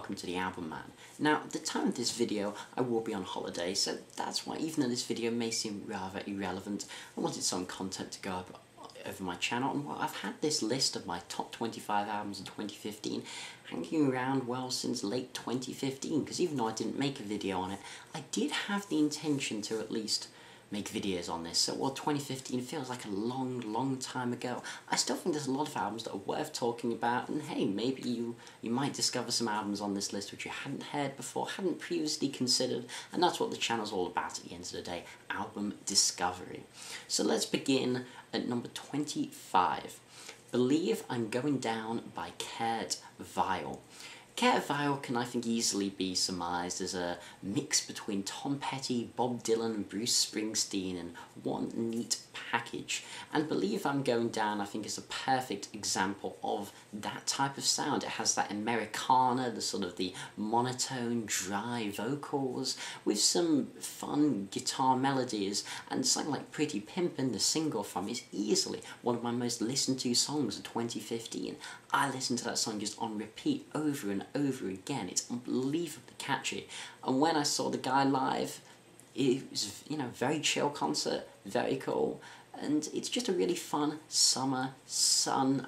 welcome to the Album Man. Now, at the time of this video, I will be on holiday, so that's why even though this video may seem rather irrelevant, I wanted some content to go up over my channel, and well, I've had this list of my top 25 albums in 2015 hanging around, well, since late 2015, because even though I didn't make a video on it, I did have the intention to at least make videos on this. So while 2015 feels like a long time ago, I still think there's a lot of albums that are worth talking about, and hey, maybe you might discover some albums on this list which you hadn't heard before, hadn't previously considered, and that's what the channel's all about at the end of the day, album discovery. So let's begin at number 25. Believe I'm Going Down by Caterpilliar. Caterpilliar can, I think, easily be surmised as a mix between Tom Petty, Bob Dylan and Bruce Springsteen in one neat package. And Believe I'm Going Down, I think, is a perfect example of that type of sound. It has that Americana, the sort of the monotone, dry vocals, with some fun guitar melodies, and something like Pretty Pimpin, the single from, is easily one of my most listened to songs of 2015. I listened to that song just on repeat over and over again. It's unbelievably catchy. And when I saw the guy live, it was, you know, very chill concert, very cool, and it's just a really fun summer sun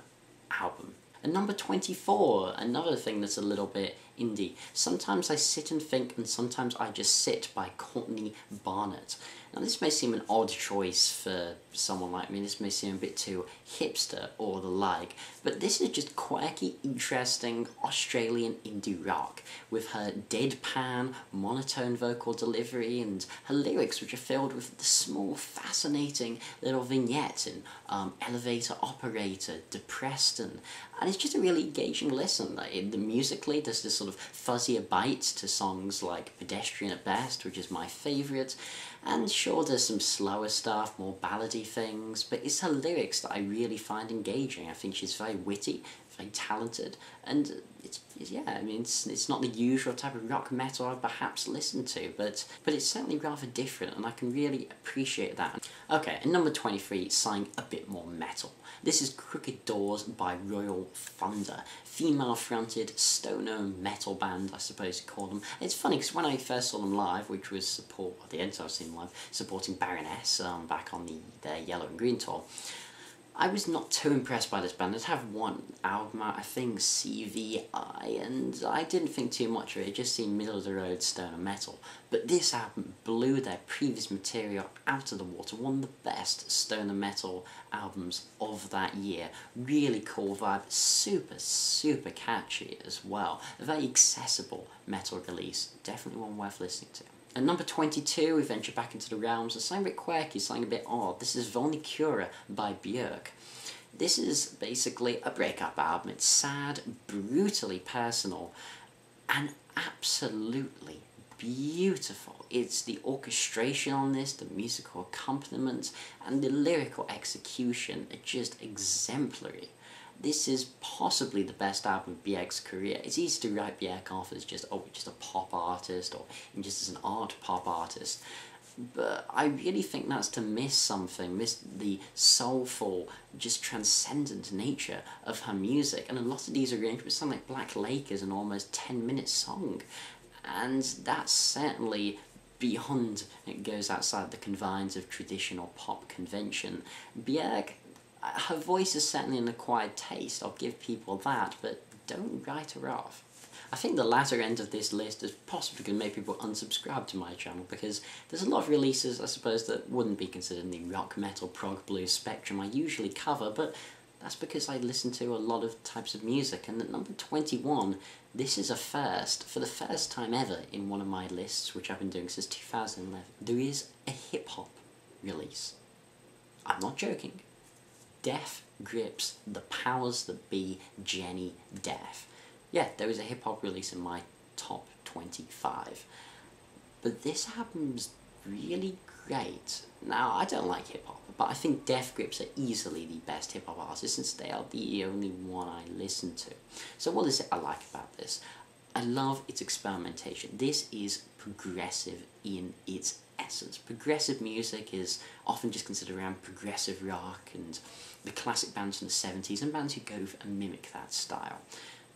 album. And number 24, another thing that's a little bit indie. Sometimes I Sit and Think, and Sometimes I Just Sit by Courtney Barnett. Now this may seem an odd choice for someone like me, this may seem a bit too hipster or the like, but this is just quirky, interesting Australian indie rock, with her deadpan, monotone vocal delivery and her lyrics, which are filled with the small, fascinating little vignettes in Elevator Operator, Depressed, and it's just a really engaging listen. Musically, there's this sort of fuzzier bites to songs like Pedestrian at best, which is my favourite, and sure, there's some slower stuff, more ballady things, but it's her lyrics that I really find engaging. I think she's very witty, very talented, and yeah, I mean, it's not the usual type of rock metal I'd perhaps listen to, but it's certainly rather different, and I can really appreciate that. Okay, and number 23, something a bit more metal. This is Crooked Doors by Royal Thunder, female-fronted stoner metal band, I suppose you call them. It's funny because when I first saw them live, which was the end time I've seen them live, supporting Baroness back on their Yellow and Green tour, I was not too impressed by this band. I'd have one album out, I think, CVI, and I didn't think too much of it. It just seemed middle-of-the-road stoner metal. But this album blew their previous material out of the water. One of the best stoner metal albums of that year. Really cool vibe, super catchy as well. A very accessible metal release. Definitely one worth listening to. At number 22, we venture back into the realms of something a bit quirky, something a bit odd. This is Volnicura by Björk. This is basically a breakup album. It's sad, brutally personal, and absolutely beautiful. It's the orchestration on this, the musical accompaniment, and the lyrical execution are just exemplary. This is possibly the best album of Björk's career. It's easy to write Björk off as just a pop artist, or even just as an art pop artist. But I really think that's to miss something, miss the soulful, just transcendent nature of her music. And a lot of these arrangements sound like Black Lake is an almost 10-minute song. And that's certainly beyond, it goes outside the confines of traditional pop convention. Björk, her voice is certainly an acquired taste, I'll give people that, but don't write her off. I think the latter end of this list is possibly going to make people unsubscribe to my channel, because there's a lot of releases, I suppose, that wouldn't be considered in the rock, metal, prog, blues spectrum I usually cover, but that's because I listen to a lot of types of music. And at number 21, this is a first. For the first time ever in one of my lists, which I've been doing since 2011, there is a hip-hop release. I'm not joking. Death Grips, The Powers That Be, Jenny Death. Yeah, there was a hip-hop release in my top 25. But this album's really great. Now, I don't like hip-hop, but I think Death Grips are easily the best hip-hop artists, since they are the only one I listen to. So what is it I like about this? I love its experimentation. This is progressive in its essence. Progressive music is often just considered around progressive rock and the classic bands from the 70s, and bands who go and mimic that style.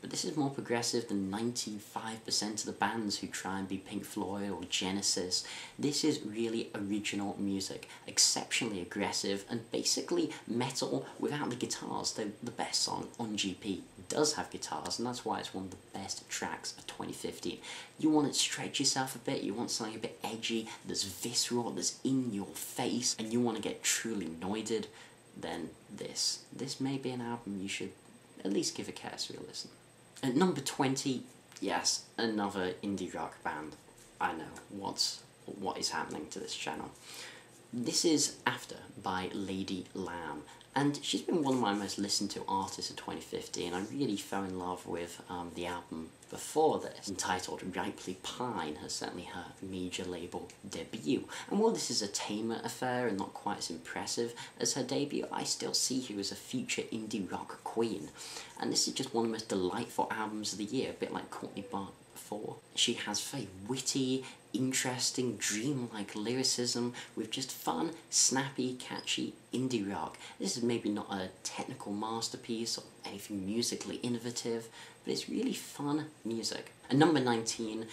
But this is more progressive than 95% of the bands who try and be Pink Floyd or Genesis. This is really original music, exceptionally aggressive, and basically metal without the guitars, though the best song on GP does have guitars, and that's why it's one of the best tracks of 2015. You want to stretch yourself a bit, you want something a bit edgy, that's visceral, that's in your face, and you want to get truly noided, then this may be an album you should at least give a cursory listen. At number 20, yes, another indie rock band. I know, what is happening to this channel. This is After by Lady Lamb, and she's been one of my most listened to artists of 2015. I really fell in love with the album before this, entitled Ripely Pine, her certainly her major label debut. And while this is a tamer affair and not quite as impressive as her debut, I still see her as a future indie rock queen. And this is just one of the most delightful albums of the year, a bit like Courtney Barnett before. She has very witty, interesting, dreamlike lyricism with just fun, snappy, catchy indie rock. This is maybe not a technical masterpiece or anything musically innovative, but it's really fun music. At number 19,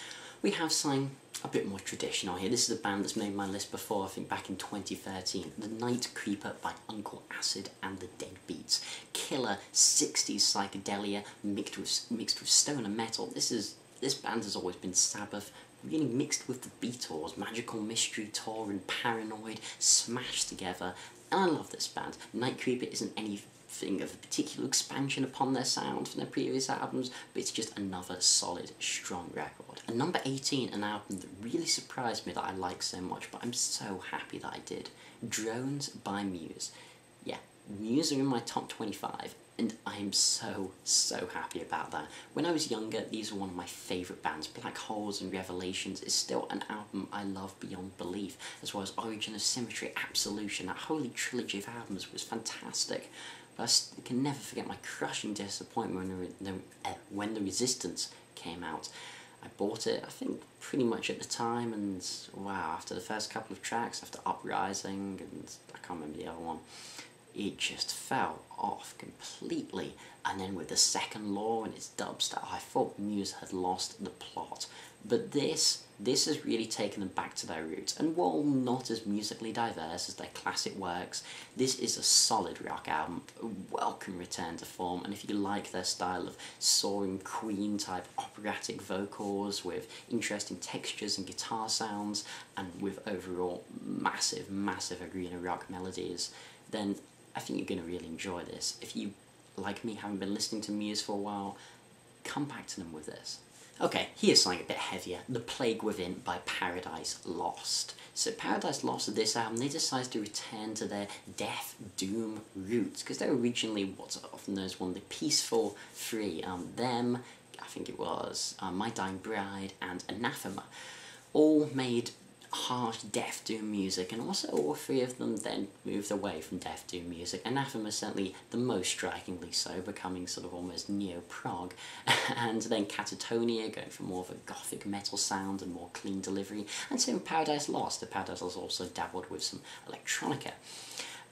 we have something a bit more traditional here. This is a band that's made my list before, I think back in 2013. The Night Creeper by Uncle Acid and the Deadbeats. Killer 60s psychedelia mixed with stoner metal. This band has always been Sabbath, really mixed with the Beatles, Magical Mystery Tour and Paranoid smashed together, and I love this band. Night Creeper isn't anything of a particular expansion upon their sound from their previous albums, but it's just another solid, strong record. And number 18, an album that really surprised me that I like so much, but I'm so happy that I did. Drones by Muse. Yeah, Muse are in my top 25, and I'm so happy about that. When I was younger, these were one of my favourite bands. Black Holes and Revelations is still an album I love beyond belief, as well as Origin of Symmetry, Absolution. That holy trilogy of albums was fantastic. But I can never forget my crushing disappointment when The Resistance came out. I bought it, I think, pretty much at the time, and wow, after the first couple of tracks, after Uprising, and I can't remember the other one, it just fell off completely. And then with the second law and its dubstep, I thought Muse had lost the plot. But this has really taken them back to their roots, and while not as musically diverse as their classic works, this is a solid rock album, a welcome return to form. And if you like their style of soaring Queen type operatic vocals with interesting textures and guitar sounds, and with overall massive arena rock melodies, then I think you're going to really enjoy this. If you, like me, haven't been listening to Muse for a while, come back to them with this. Okay, here's something a bit heavier. The Plague Within by Paradise Lost. So Paradise Lost, with this album, they decided to return to their death doom roots, because they were originally what's often known as one of the peaceful three. Them, I think it was My Dying Bride and Anathema, all made harsh death doom music, and also all three of them then moved away from death doom music. Anathema certainly the most strikingly so, becoming sort of almost neo-prog, and then Caterpilliar going for more of a gothic metal sound and more clean delivery, and same with Paradise Lost. The Paradise Lost also dabbled with some electronica.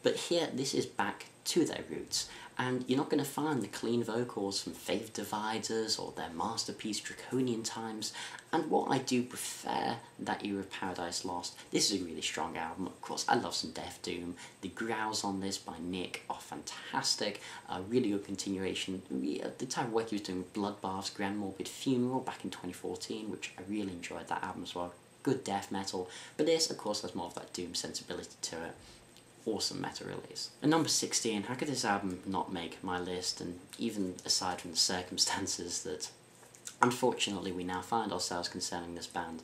But here, this is back to their roots, and you're not going to find the clean vocals from Faith Dividers or their masterpiece Draconian Times. And what I do prefer that era of Paradise Lost, this is a really strong album. Of course, I love some Death Doom. The growls on this by Nick are fantastic. Really good continuation. The type of work he was doing with Bloodbath's Grand Morbid Funeral back in 2014, which I really enjoyed that album as well. Good death metal. But this, of course, has more of that doom sensibility to it. Awesome meta release. At number 16, how could this album not make my list? And even aside from the circumstances that unfortunately we now find ourselves concerning this band,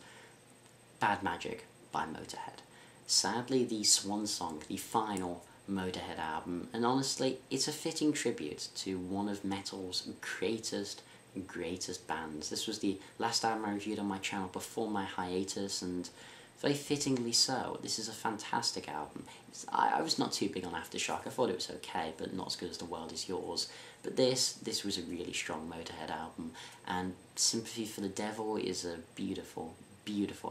Bad Magic by Motorhead. Sadly, the swan song, the final Motorhead album, and honestly, it's a fitting tribute to one of metal's greatest bands. This was the last album I reviewed on my channel before my hiatus, and very fittingly so. This is a fantastic album. I was not too big on Aftershock. I thought it was okay, but not as good as The World Is Yours. But this was a really strong Motorhead album, and Sympathy for the Devil is a beautiful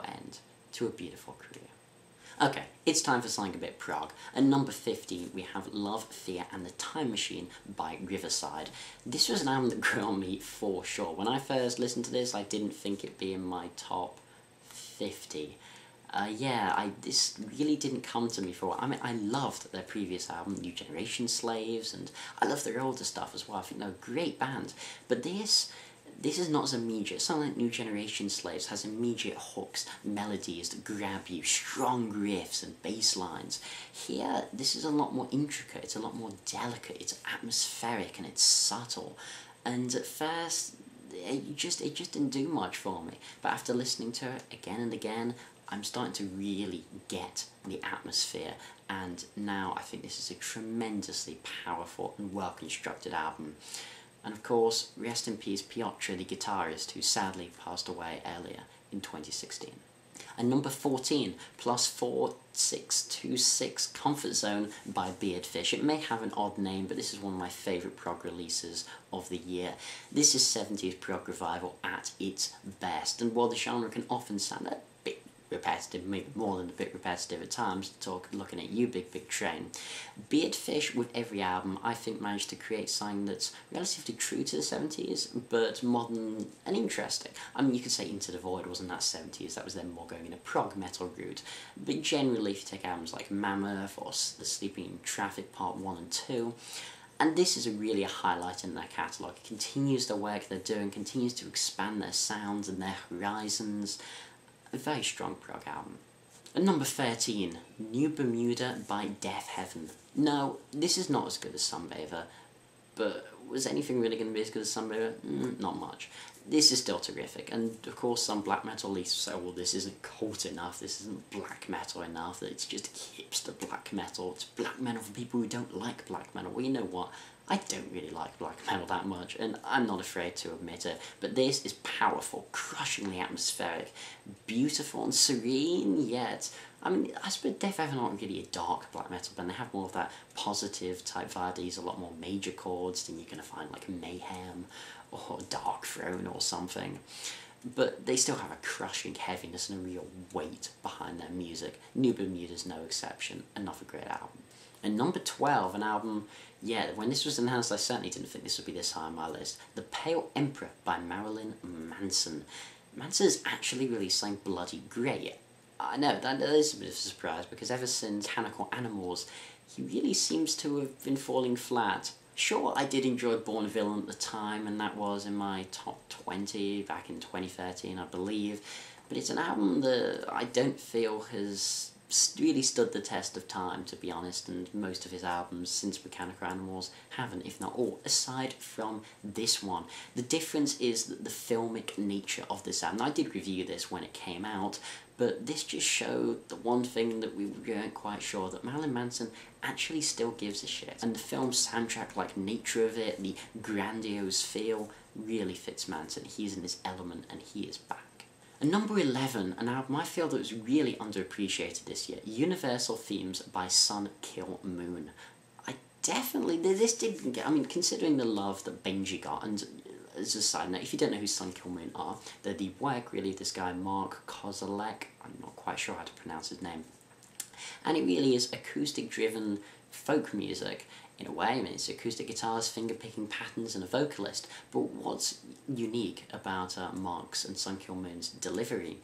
end to a beautiful career. Okay, it's time for something a bit prog. At number 15, we have Love, Fear and the Time Machine by Riverside. This was an album that grew on me for sure. When I first listened to this, I didn't think it'd be in my top 50. This really didn't come to me for a while. I mean, I loved their previous album, New Generation Slaves, and I love their older stuff as well. I think they're a great band. But this is not as immediate. Something like New Generation Slaves has immediate hooks, melodies that grab you, strong riffs and bass lines. Here, this is a lot more intricate, it's a lot more delicate, it's atmospheric and it's subtle. And at first, it just didn't do much for me. But after listening to it again and again, I'm starting to really get the atmosphere, and now I think this is a tremendously powerful and well-constructed album. And of course, rest in peace Piotr, the guitarist, who sadly passed away earlier in 2016. And number 14, +4626, Comfort Zone by Beardfish. It may have an odd name, but this is one of my favourite prog releases of the year. This is 70s prog revival at its best, and while the genre can often sound a bit repetitive, maybe more than a bit repetitive at times, looking at you, Big Train, Beardfish, with every album, I think managed to create something that's relatively true to the 70s, but modern and interesting. I mean, you could say Into the Void wasn't that 70s, that was them more going in a prog metal route, but generally, if you take albums like Mammoth or The Sleeping in Traffic Part 1 and 2, and this is really a highlight in their catalogue. It continues the work they're doing, continues to expand their sounds and their horizons. A very strong prog album. At number 13, New Bermuda by Deaf Heaven. No, this is not as good as Sunbather, but was anything really going to be as good as Sunbather? Not much. This is still terrific, and of course some black metal leads say, well, this isn't cult enough, this isn't black metal enough, that it's just hipster black metal, it's black metal for people who don't like black metal. Well, you know what? I don't really like black metal that much, and I'm not afraid to admit it, but this is powerful, crushingly atmospheric, beautiful and serene, yet, I mean, I suppose Deaf Heaven aren't really a dark black metal band, they have more of that positive type vibe. They use a lot more major chords than you're going to find like Mayhem or Dark Throne or something. But they still have a crushing heaviness and a real weight behind their music. New Bermuda's no exception, another great album. And number 12, an album, when this was announced I certainly didn't think this would be this high on my list. The Pale Emperor by Marilyn Manson. Manson's actually released something bloody great. I know, that is a bit of a surprise, because ever since Mechanical Animals, he really seems to have been falling flat. Sure, I did enjoy Born Villain at the time, and that was in my top 20 back in 2013, I believe, but it's an album that I don't feel has really stood the test of time, to be honest, and most of his albums since Mechanical Animals haven't, if not all, aside from this one. The difference is that the filmic nature of this album, I did review this when it came out, but this just showed the one thing that we weren't quite sure, that Marilyn Manson actually still gives a shit. And the film's soundtrack-like nature of it, the grandiose feel, really fits Manson. He's in his element and he is back. And number 11, an album I feel that was really underappreciated this year, Universal Themes by Sun Kill Moon. This didn't get, I mean, considering the love that Binge got, and as a side note, if you don't know who Sun Kill Moon are, they're the work really of this guy Mark Kozalek, I'm not quite sure how to pronounce his name, and it really is acoustic driven folk music in a way. I mean, it's acoustic guitars, finger-picking patterns, and a vocalist. But what's unique about Mark's and Sun Kill Moon's delivery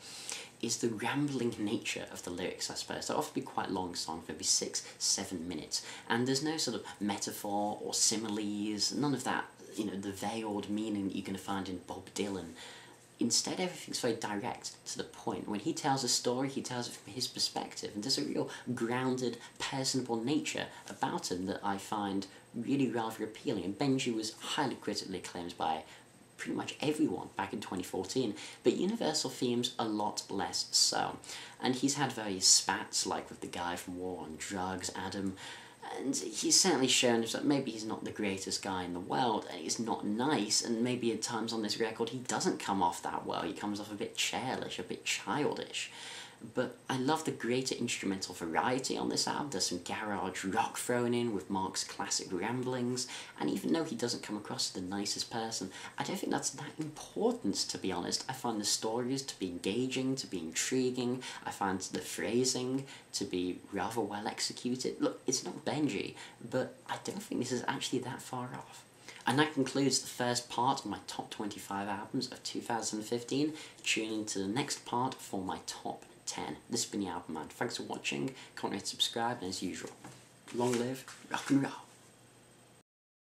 is the rambling nature of the lyrics, I suppose. They'll often be quite long songs, maybe 6-7 minutes, and there's no sort of metaphor or similes, none of that, you know, the veiled meaning that you're going to find in Bob Dylan. Instead, everything's very direct, to the point. When he tells a story, he tells it from his perspective, and there's a real grounded, personable nature about him that I find really rather appealing. And Benji was highly critically acclaimed by pretty much everyone back in 2014, but Universal Themes a lot less so. And he's had various spats, like with the guy from War on Drugs, Adam, and he's certainly shown that maybe he's not the greatest guy in the world, and he's not nice, and maybe at times on this record he doesn't come off that well. He comes off a bit churlish, a bit childish. but I love the greater instrumental variety on this album. There's some garage rock thrown in with Mark's classic ramblings, and even though he doesn't come across as the nicest person, I don't think that's that important, to be honest. I find the stories to be engaging, to be intriguing, I find the phrasing to be rather well executed. Look, it's not Benji, but I don't think this is actually that far off. And that concludes the first part of my top 25 albums of 2015. Tune into the next part for my top 10. This has been TheAIbumMan. Thanks for watching, comment, subscribe, and as usual, long live rock and roll.